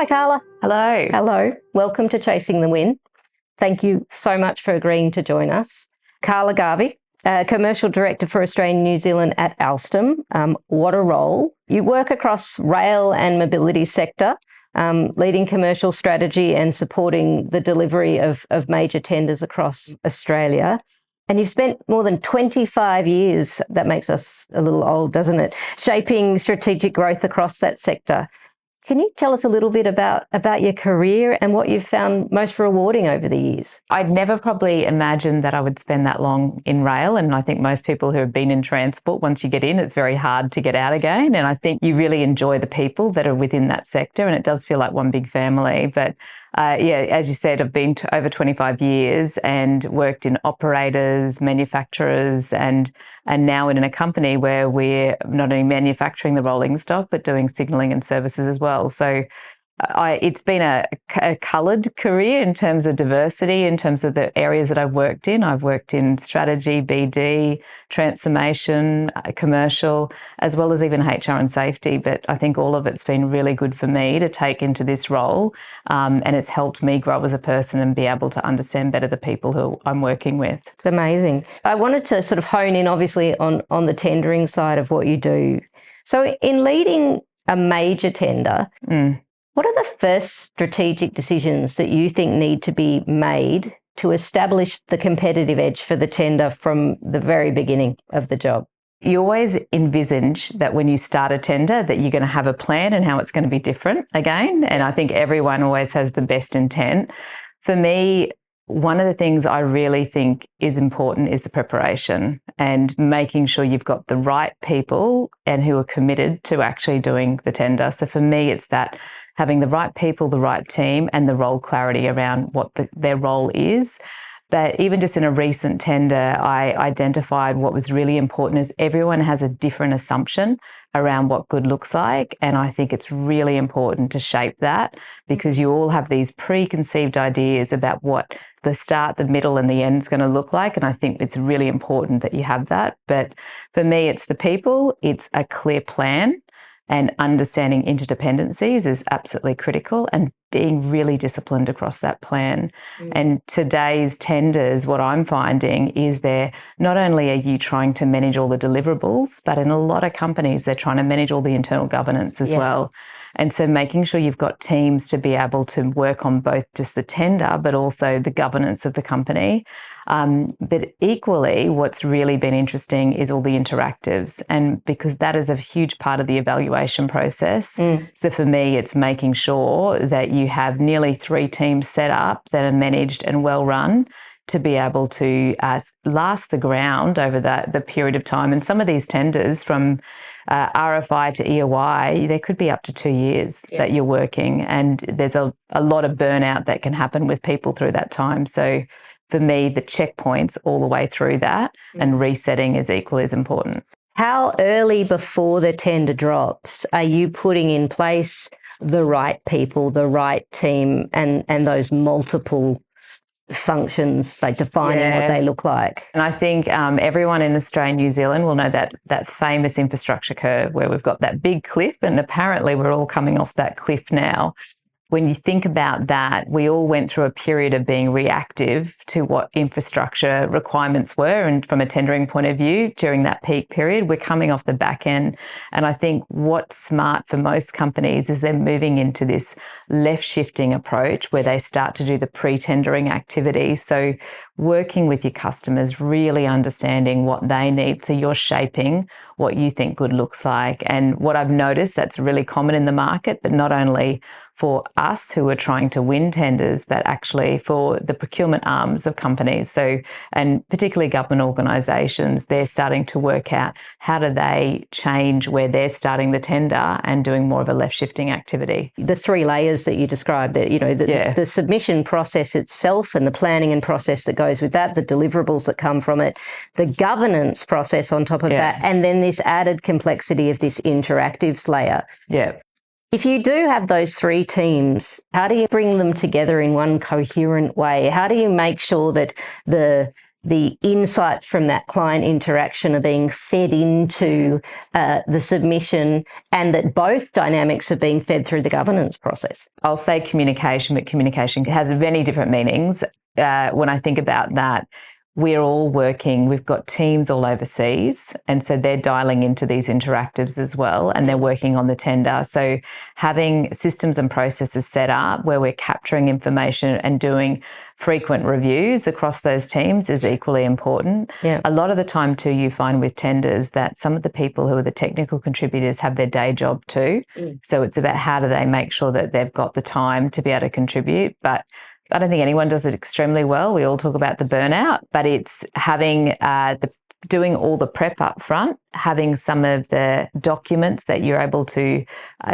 Carla. Hello. Hello. Welcome to Chasing the Win. Thank you so much for agreeing to join us. Carla Garvie, Commercial Director for Australia and New Zealand at Alstom. What a role. You work across rail and mobility sector, leading commercial strategy and supporting the delivery of major tenders across Australia. And you've spent more than 25 years, that makes us a little old, doesn't it, shaping strategic growth across that sector. Can you tell us a little bit about your career and what you've found most rewarding over the years? I'd never probably imagined that I would spend that long in rail. And I think most people who have been in transport, once you get in, it's very hard to get out again. And I think you really enjoy the people that are within that sector. And it does feel like one big family. But as you said, I've been over 25 years and worked in operators, manufacturers, and now in a company where we're not only manufacturing the rolling stock, but doing signalling and services as well. So it's been a coloured career in terms of diversity, in terms of the areas that I've worked in. I've worked in strategy, BD, transformation, commercial, as well as even HR and safety. But I think all of it's been really good for me to take into this role, and it's helped me grow as a person and be able to understand better the people who I'm working with. It's amazing. I wanted to sort of hone in, obviously, on the tendering side of what you do. So in leading a major tender, what are the first strategic decisions that you think need to be made to establish the competitive edge for the tender from the very beginning of the job? You always envisage that when you start a tender that you're going to have a plan and how it's going to be different again. And I think everyone always has the best intent. For me, one of the things I really think is important is the preparation and making sure you've got the right people and who are committed to actually doing the tender. So for me, it's that having the right people, the right team, and the role clarity around what their role is. But even just in a recent tender, I identified what was really important is everyone has a different assumption around what good looks like. And I think it's really important to shape that because you all have these preconceived ideas about what the start, the middle, and the end is going to look like. And I think it's really important that you have that. But for me, it's the people, it's a clear plan. And understanding interdependencies is absolutely critical and being really disciplined across that plan. And today's tenders, what I'm finding is not only are you trying to manage all the deliverables, but in a lot of companies, they're trying to manage all the internal governance as well. And so making sure you've got teams to be able to work on both just the tender, but also the governance of the company. But equally, what's really been interesting is all the interactives. And because that is a huge part of the evaluation process. So for me, it's making sure that you have nearly 3 teams set up that are managed and well run to be able to last the ground over the period of time. And some of these tenders from RFI to EOI, there could be up to 2 years that you're working. And there's a lot of burnout that can happen with people through that time. So for me, the checkpoints all the way through that and resetting is equally as important. How early before the tender drops are you putting in place the right people, the right team, and those multiple functions, like defining what they look like? And I think everyone in Australia and New Zealand will know that famous infrastructure curve where we've got that big cliff, and apparently we're all coming off that cliff now. When you think about that, we all went through a period of being reactive to what infrastructure requirements were. And from a tendering point of view, during that peak period, we're coming off the back end. And I think what's smart for most companies is they're moving into this left shifting approach where they start to do the pre-tendering activities. So working with your customers, really understanding what they need. So you're shaping what you think good looks like. And what I've noticed that's really common in the market, but not only for us who are trying to win tenders, but actually for the procurement arms of companies. So, and particularly government organisations, they're starting to work out how do they change where they're starting the tender and doing more of a left shifting activity. The 3 layers that you described, the submission process itself and the planning and process that goes with that, the deliverables that come from it, the governance process on top of that, and then this added complexity of this interactives layer. If you do have those 3 teams, how do you bring them together in one coherent way? How do you make sure that the the insights from that client interaction are being fed into the submission, and that both dynamics are being fed through the governance process? I'll say communication, but communication has many different meanings. When I think about that, we're all working, we've got teams all overseas, and so they're dialing into these interactives as well, and they're working on the tender. So having systems and processes set up where we're capturing information and doing frequent reviews across those teams is equally important. Yeah. A lot of the time too, you find with tenders that some of the people who are the technical contributors have their day job too. So it's about how do they make sure that they've got the time to be able to contribute. But I don't think anyone does it extremely well. We all talk about the burnout, but it's having doing all the prep up front, having some of the documents that you're able to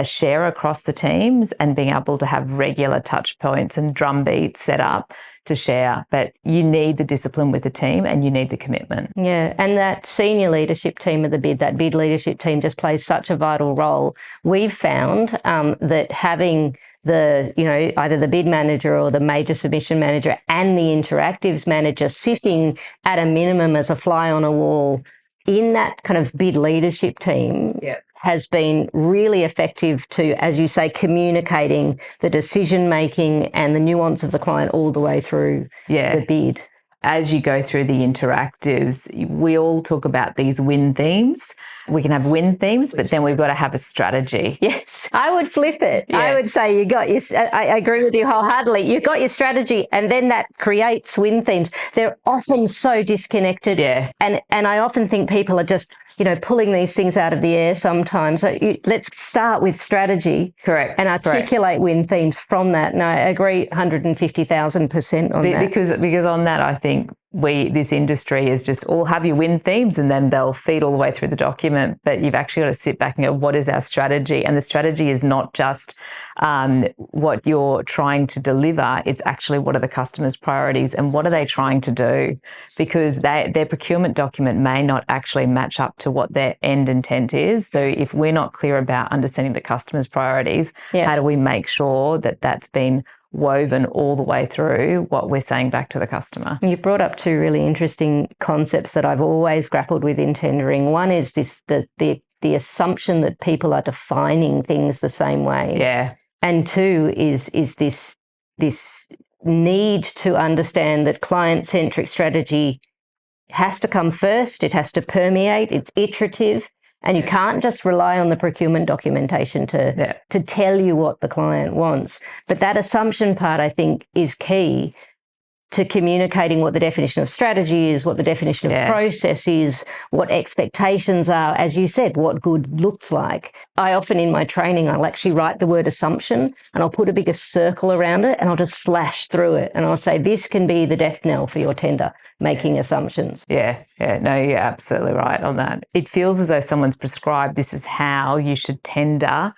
share across the teams, and being able to have regular touch points and drum beats set up to share. But you need the discipline with the team, and you need the commitment. Yeah, and that senior leadership team of the bid, that bid leadership team, just plays such a vital role. We've found that having either the bid manager or the major submission manager and the interactives manager sitting at a minimum as a fly on a wall in that kind of bid leadership team has been really effective to, as you say, communicating the decision making and the nuance of the client all the way through the bid. As you go through the interactives, we all talk about these win themes. We can have win themes, but then we've got to have a strategy. Yes, I would flip it. Yeah. I would say I agree with you wholeheartedly. You've got your strategy, and then that creates win themes. They're often so disconnected. Yeah. And I often think people are just, pulling these things out of the air sometimes. So let's start with strategy. Correct. And articulate win themes from that. And I agree 150,000% on that. Because on that, I think this industry is just all have your win themes, and then they'll feed all the way through the document. But you've actually got to sit back and go, what is our strategy? And the strategy is not just what you're trying to deliver. It's actually what are the customer's priorities and what are they trying to do? Because their procurement document may not actually match up to what their end intent is. So if we're not clear about understanding the customer's priorities, how do we make sure that that's been woven all the way through what we're saying back to the customer? You brought up two really interesting concepts that I've always grappled with in tendering. One is the assumption that people are defining things the same way. Yeah. And two is this need to understand that client-centric strategy has to come first. It has to permeate. It's iterative. And you can't just rely on the procurement documentation to tell you what the client wants. But that assumption part, I think, is key to communicating what the definition of strategy is, what the definition of process is, what expectations are, as you said, what good looks like. I often in my training, I'll actually write the word assumption and I'll put a bigger circle around it and I'll just slash through it. And I'll say, this can be the death knell for your tender, making assumptions. Yeah. No, you're absolutely right on that. It feels as though someone's prescribed this is how you should tender,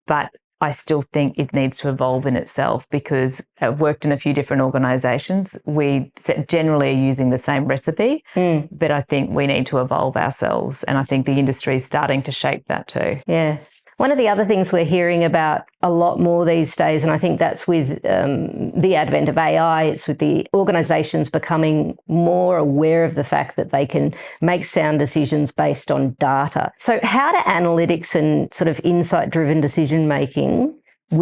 but I still think it needs to evolve in itself, because I've worked in a few different organisations. We generally are using the same recipe, but I think we need to evolve ourselves, and I think the industry is starting to shape that too. Yeah. One of the other things we're hearing about a lot more these days, and I think that's with the advent of AI, it's with the organisations becoming more aware of the fact that they can make sound decisions based on data. So how do analytics and sort of insight-driven decision-making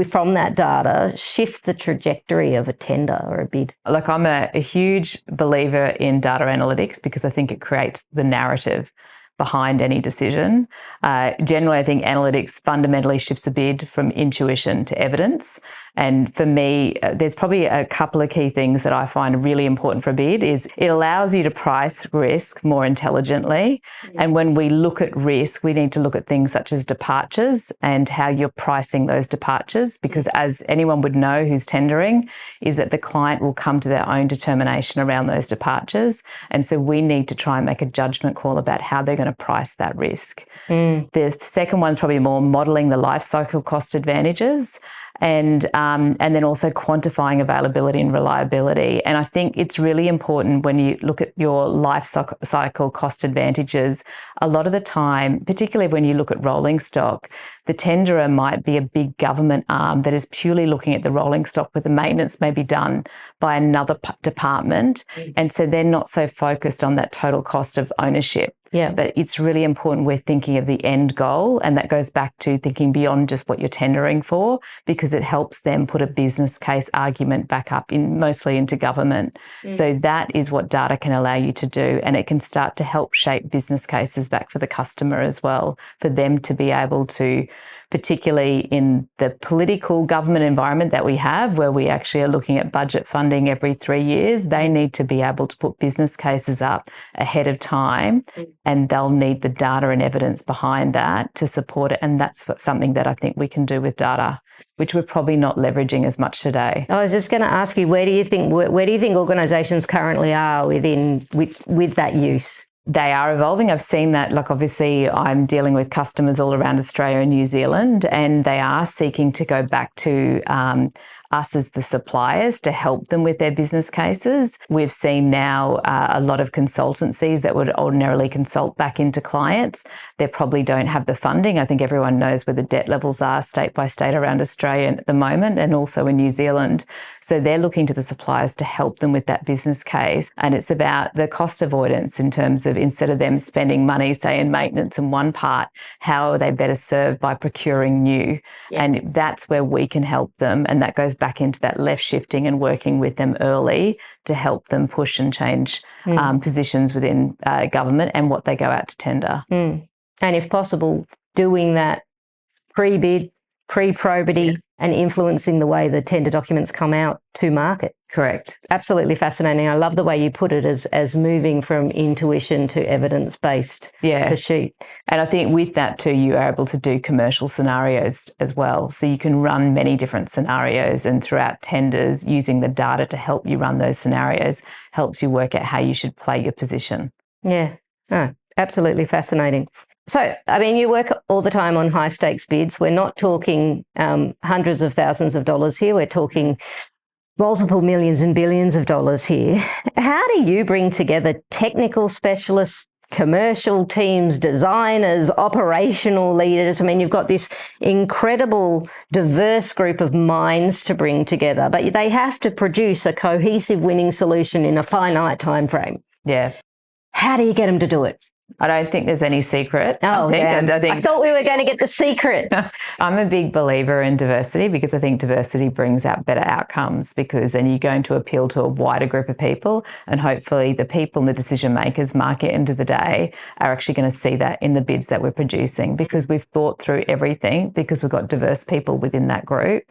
from that data shift the trajectory of a tender or a bid? Look, I'm a huge believer in data analytics because I think it creates the narrative behind any decision. Generally, I think analytics fundamentally shifts a bid from intuition to evidence. And for me, there's probably a couple of key things that I find really important for a bid is it allows you to price risk more intelligently. Yeah. And when we look at risk, we need to look at things such as departures and how you're pricing those departures, because as anyone would know who's tendering, is that the client will come to their own determination around those departures. And so we need to try and make a judgment call about how they're going to price that risk. The second one's probably more modelling the life cycle cost advantages, and then also quantifying availability and reliability. And I think it's really important when you look at your life cycle cost advantages, a lot of the time, particularly when you look at rolling stock, The tenderer might be a big government arm that is purely looking at the rolling stock where the maintenance may be done by another department. And so they're not so focused on that total cost of ownership. Yeah. But it's really important we're thinking of the end goal, and that goes back to thinking beyond just what you're tendering for, because it helps them put a business case argument back up mostly into government. So that is what data can allow you to do, and it can start to help shape business cases back for the customer as well, for them to be able to, particularly in the political government environment that we have, where we actually are looking at budget funding every 3 years, they need to be able to put business cases up ahead of time, and they'll need the data and evidence behind that to support it. And that's something that I think we can do with data, which we're probably not leveraging as much today. I was just going to ask you, where do you think organisations currently are with that use? They are evolving. I've seen that. Like, obviously, I'm dealing with customers all around Australia and New Zealand, and they are seeking to go back to us as the suppliers to help them with their business cases. We've seen now a lot of consultancies that would ordinarily consult back into clients. They probably don't have the funding. I think everyone knows where the debt levels are state by state around Australia at the moment, and also in New Zealand. So they're looking to the suppliers to help them with that business case. And it's about the cost avoidance in terms of, instead of them spending money, say, in maintenance in one part, how are they better served by procuring new? Yeah. And that's where we can help them. And that goes back into that left shifting and working with them early to help them push and change positions within government and what they go out to tender. And if possible, doing that pre-bid, pre-probity, and influencing the way the tender documents come out to market. Correct. Absolutely fascinating. I love the way you put it as moving from intuition to evidence-based pursuit. And I think with that too, you are able to do commercial scenarios as well. So you can run many different scenarios, and throughout tenders, using the data to help you run those scenarios helps you work out how you should play your position. Yeah. Oh, absolutely fascinating. So, I mean, you work all the time on high stakes bids. We're not talking hundreds of thousands of dollars here. We're talking multiple millions and billions of dollars here. How do you bring together technical specialists, commercial teams, designers, operational leaders? I mean, you've got this incredible, diverse group of minds to bring together, but they have to produce a cohesive winning solution in a finite time frame. Yeah. How do you get them to do it? I don't think there's any secret. Oh, I thought we were going to get the secret. I'm a big believer in diversity, because I think diversity brings out better outcomes, because then you're going to appeal to a wider group of people, and hopefully the people and the decision makers, market end of the day, are actually going to see that in the bids that we're producing, because we've thought through everything, because we've got diverse people within that group.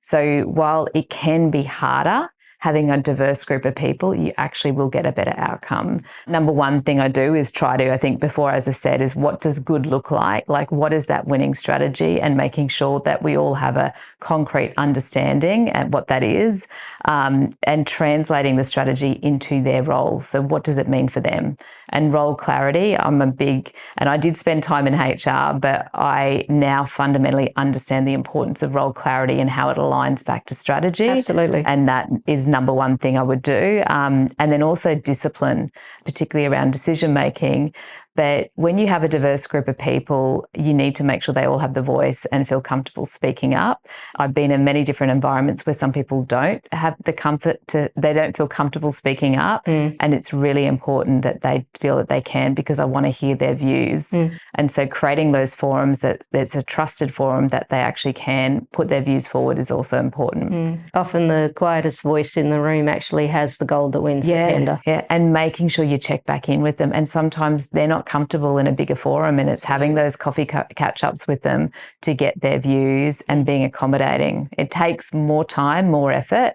So while it can be harder, having a diverse group of people, you actually will get a better outcome. Number one thing I do is try to, I think before, as I said, is what does good look like? Like, what is that winning strategy? And making sure that we all have a concrete understanding at what that is, and translating the strategy into their role. So what does it mean for them? And role clarity, I'm a big, and I did spend time in HR, but I now fundamentally understand the importance of role clarity and how it aligns back to strategy. Absolutely. And that is number one thing I would do. And then also discipline, particularly around decision making. But when you have a diverse group of people, you need to make sure they all have the voice and feel comfortable speaking up. I've been in many different environments where some people don't have the comfort they don't feel comfortable speaking up. And it's really important that they feel that they can, because I want to hear their views. And so creating those forums that's a trusted forum that they actually can put their views forward is also important. Often the quietest voice in the room actually has the gold that wins the tender. Yeah, and making sure you check back in with them. And sometimes they're not comfortable in a bigger forum, and it's having those coffee catch-ups with them to get their views and being accommodating. It takes more time, more effort,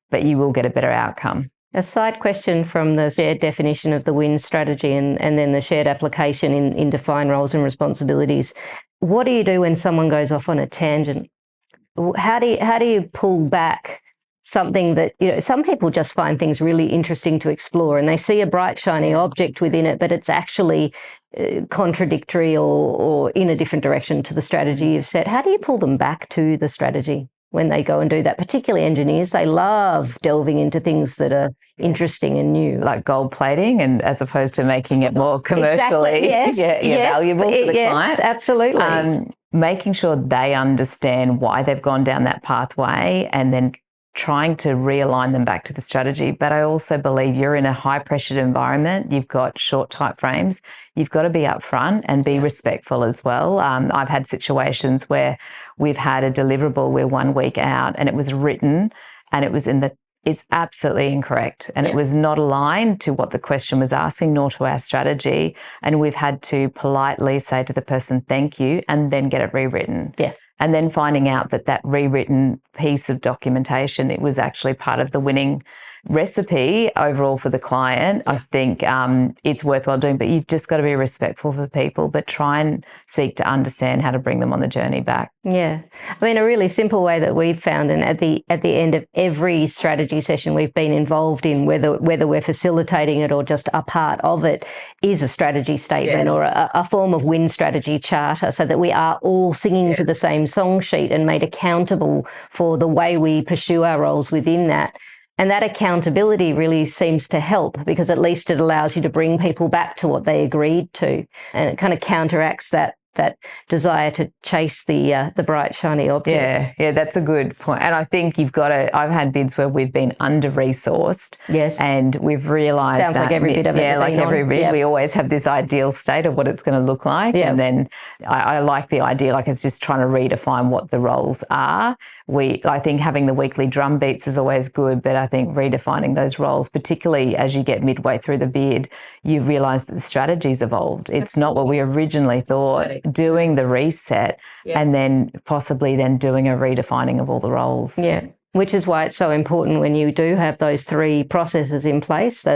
but you will get a better outcome. A side question from the shared definition of the win strategy and then the shared application in defined roles and responsibilities. What do you do when someone goes off on a tangent? How do you pull back something that, some people just find things really interesting to explore, and they see a bright, shiny object within it, but it's actually contradictory or in a different direction to the strategy you've set. How do you pull them back to the strategy when they go and do that? Particularly engineers, they love delving into things that are interesting and new. Like gold plating, and as opposed to making it more commercially valuable to the client. Yes, absolutely. making sure they understand why they've gone down that pathway and then trying to realign them back to the strategy. But I also believe you're in a high pressured environment. You've got short time frames. You've got to be upfront and be respectful as well. I've had situations where we've had a deliverable, we're 1 week out, and it was written and it was it's absolutely incorrect. And it was not aligned to what the question was asking, nor to our strategy. And we've had to politely say to the person, thank you, and then get it rewritten. Yeah. And then finding out that rewritten piece of documentation, it was actually part of the winning recipe overall for the client. I think it's worthwhile doing, but you've just got to be respectful for people, but try and seek to understand how to bring them on the journey back. Yeah. I mean, a really simple way that we've found, and at the end of every strategy session we've been involved in, whether we're facilitating it or just a part of it, is a strategy statement or a form of win strategy charter, so that we are all singing to the same song sheet and made accountable for the way we pursue our roles within that. And that accountability really seems to help, because at least it allows you to bring people back to what they agreed to, and it kind of counteracts that desire to chase the bright, shiny object. Yeah, that's a good point. And I think you've got to, I've had bids where we've been under-resourced. Yes. And we've realised that. Sounds like every bit of it. Yeah, like every bid, we always have this ideal state of what it's going to look like. Yep. And then I like the idea, like it's just trying to redefine what the roles are. I think having the weekly drum beats is always good, but I think redefining those roles, particularly as you get midway through the bid, you realise that the strategy's evolved. It's not what we originally thought. Doing the reset and then possibly then doing a redefining of all the roles. Yeah. Which is why it's so important when you do have those 3 processes in place,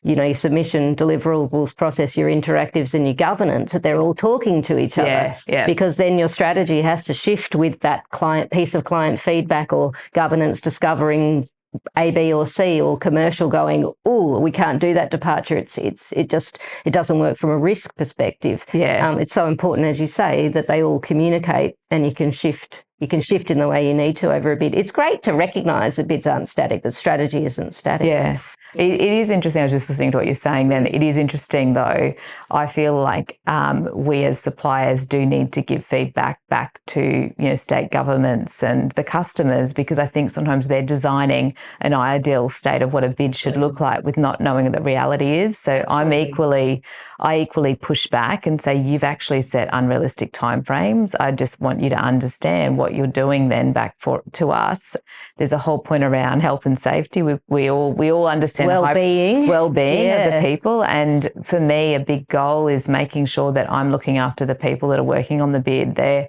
your submission, deliverables process, your interactives and your governance, that they're all talking to each other. Yeah. Because then your strategy has to shift with that piece of client feedback, or governance discovering A, B or C, or commercial going, oh, we can't do that departure. It doesn't work from a risk perspective. Yeah. It's so important, as you say, that they all communicate and you can shift in the way you need to over a bid. It's great to recognise that bids aren't static, that strategy isn't static. Yeah. It is interesting. I was just listening to what you're saying then. It is interesting, though. I feel like we as suppliers do need to give feedback back to state governments and the customers, because I think sometimes they're designing an ideal state of what a bid should look like with not knowing what the reality is. So I equally push back and say, you've actually set unrealistic timeframes. I just want you to understand what you're doing then back to us. There's a whole point around health and safety. We all understand well-being of the people. And for me, a big goal is making sure that I'm looking after the people that are working on the bid. They're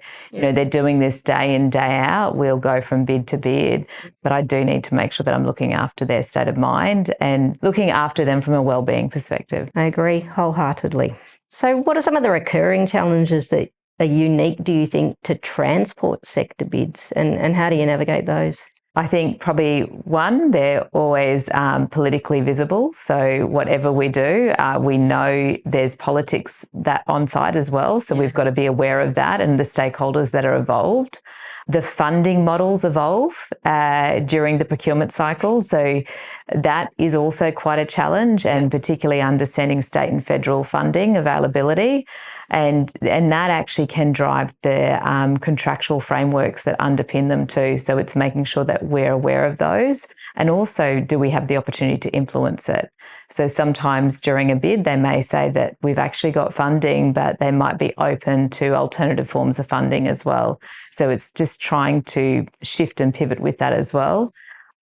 doing this day in, day out. We'll go from bid to bid, but I do need to make sure that I'm looking after their state of mind and looking after them from a well-being perspective. I agree wholeheartedly. So what are some of the recurring challenges that are unique, do you think, to transport sector bids, and how do you navigate those? I think probably one, they're always politically visible. So whatever we do, we know there's politics that on site as well. So we've got to be aware of that and the stakeholders that are involved. The funding models evolve during the procurement cycle. So that is also quite a challenge, and particularly understanding state and federal funding availability. And that actually can drive the contractual frameworks that underpin them too. So it's making sure that we're aware of those. And also, do we have the opportunity to influence it? So sometimes during a bid, they may say that we've actually got funding, but they might be open to alternative forms of funding as well. So it's just trying to shift and pivot with that as well.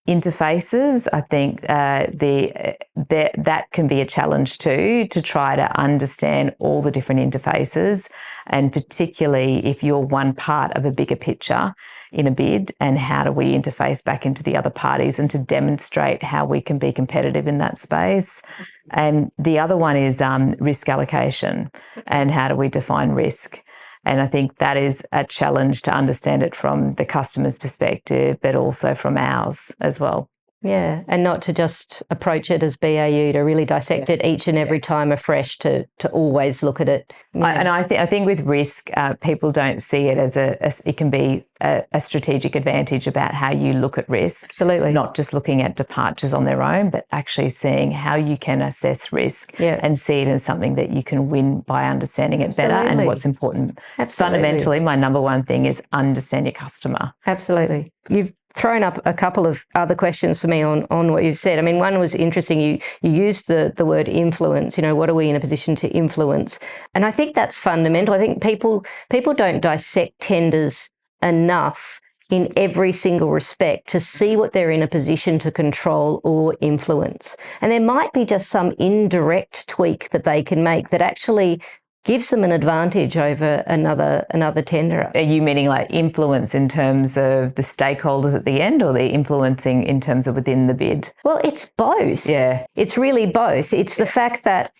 Interfaces, I think that can be a challenge too, to try to understand all the different interfaces, and particularly if you're one part of a bigger picture in a bid, and how do we interface back into the other parties and to demonstrate how we can be competitive in that space. And the other one is risk allocation, and how do we define risk. And I think that is a challenge to understand it from the customer's perspective, but also from ours as well. Yeah, and not to just approach it as BAU, to really dissect it each and every time afresh, to always look at it. Yeah. I think with risk, people don't see it as it can be a strategic advantage about how you look at risk. Absolutely. Not just looking at departures on their own, but actually seeing how you can assess risk and see it as something that you can win by understanding it better. And what's important. Fundamentally, my number one thing is understand your customer. Absolutely. You've thrown up a couple of other questions for me on what you've said. I mean, one was interesting. You used the word influence. What are we in a position to influence? And I think that's fundamental. I think people don't dissect tenders enough in every single respect to see what they're in a position to control or influence. And there might be just some indirect tweak that they can make that actually gives them an advantage over another tenderer. Are you meaning like influence in terms of the stakeholders at the end, or the influencing in terms of within the bid? Well, it's both. Yeah. It's really both. It's the fact that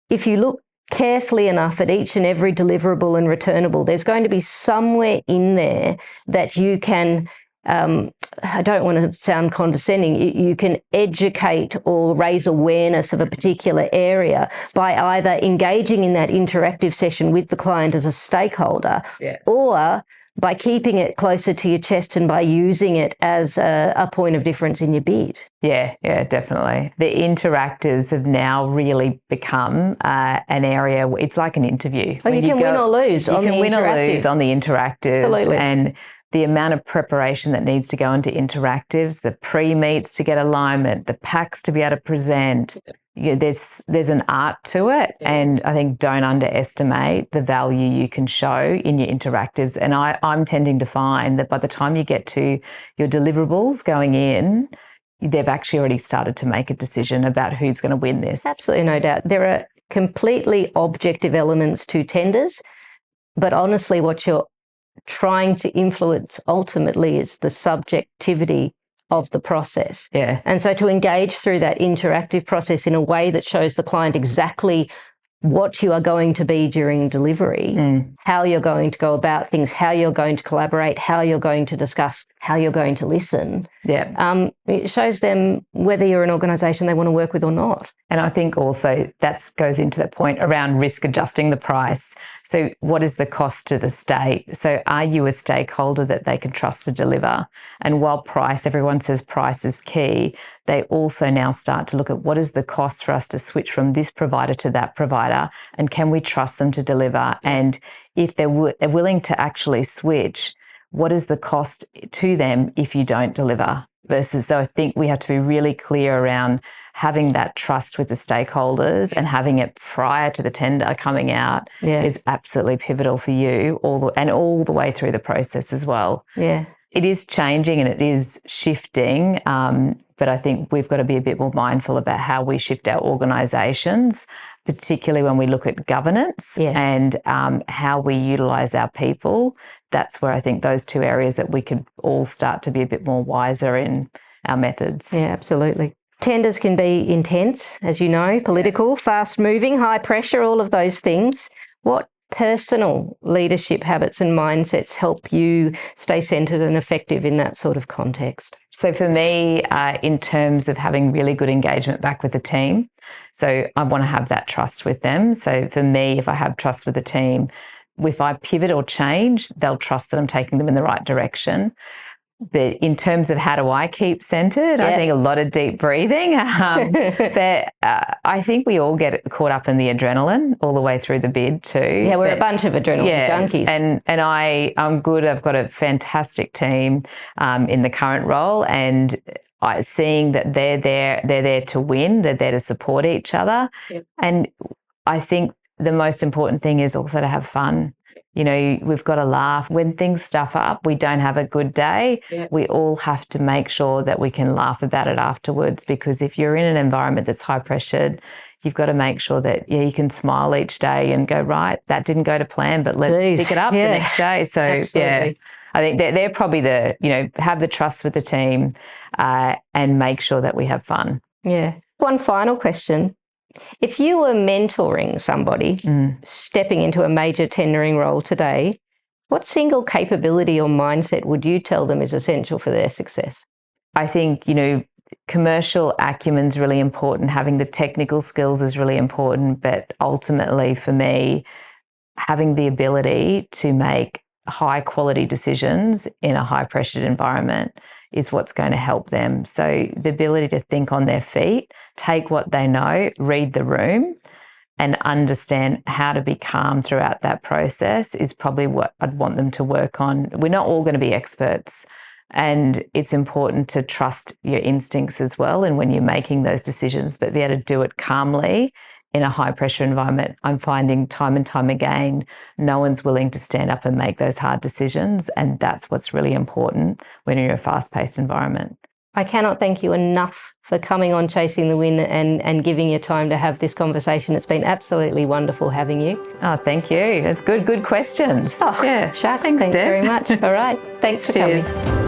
if you look carefully enough at each and every deliverable and returnable, there's going to be somewhere in there that you can, I don't want to sound condescending, you can educate or raise awareness of a particular area by either engaging in that interactive session with the client as a stakeholder, or by keeping it closer to your chest and by using it as a point of difference in your bid. Yeah, definitely. The interactives have now really become an area, it's like an interview. Oh, you can win or lose on the interactive. You can win or lose on the interactives. Absolutely. And the amount of preparation that needs to go into interactives, the pre-meets to get alignment, the packs to be able to present. There's an art to it, and I think don't underestimate the value you can show in your interactives. And I'm tending to find that by the time you get to your deliverables going in, they've actually already started to make a decision about who's going to win this. Absolutely, no doubt. There are completely objective elements to tenders, but honestly, what you're trying to influence ultimately is the subjectivity of the process. Yeah. And so to engage through that interactive process in a way that shows the client exactly what you are going to be during delivery, how you're going to go about things, how you're going to collaborate, how you're going to discuss, how you're going to listen. Yeah. It shows them whether you're an organisation they want to work with or not. And I think also that goes into the point around risk adjusting the price. So what is the cost to the state? So are you a stakeholder that they can trust to deliver? And while everyone says price is key, they also now start to look at what is the cost for us to switch from this provider to that provider, and can we trust them to deliver? And if they're willing to actually switch, what is the cost to them if you don't deliver? So I think we have to be really clear around having that trust with the stakeholders, and having it prior to the tender coming out is absolutely pivotal for you all the way through the process as well. Yeah. It is changing and it is shifting, but I think we've got to be a bit more mindful about how we shift our organisations, particularly when we look at governance and how we utilise our people. That's where I think those two areas that we could all start to be a bit more wiser in our methods. Yeah, absolutely. Tenders can be intense, as you know, political, fast-moving, high pressure, all of those things. What personal leadership habits and mindsets help you stay centred and effective in that sort of context? So for me, in terms of having really good engagement back with the team, so I want to have that trust with them. So for me, if I have trust with the team, if I pivot or change, they'll trust that I'm taking them in the right direction. But in terms of how do I keep centred, I think a lot of deep breathing. But I think we all get caught up in the adrenaline all the way through the bid too. Yeah, we're a bunch of adrenaline junkies. And I'm good. I've got a fantastic team in the current role, and seeing that they're there to win, they're there to support each other. Yep. And I think the most important thing is also to have fun. We've got to laugh. When things stuff up, we don't have a good day. Yeah. We all have to make sure that we can laugh about it afterwards, because if you're in an environment that's high pressured, you've got to make sure that you can smile each day and go, right, that didn't go to plan, but let's pick it up the next day. So absolutely. I think they're probably have the trust with the team and make sure that we have fun. Yeah. One final question. If you were mentoring somebody stepping into a major tendering role today, what single capability or mindset would you tell them is essential for their success? I think, commercial acumen's really important. Having the technical skills is really important. But ultimately, for me, having the ability to make high quality decisions in a high pressured environment is what's going to help them. So the ability to think on their feet, take what they know, read the room, and understand how to be calm throughout that process is probably what I'd want them to work on. We're not all going to be experts, and it's important to trust your instincts as well. And when you're making those decisions, but be able to do it calmly in a high pressure environment. I'm finding time and time again, no one's willing to stand up and make those hard decisions. And that's what's really important when you're in a fast paced environment. I cannot thank you enough for coming on Chasing the Win and giving your time to have this conversation. It's been absolutely wonderful having you. Oh, thank you. It's good questions. Oh, yeah. Shucks. Thanks Deb. very much. All right. Thanks for Cheers. coming.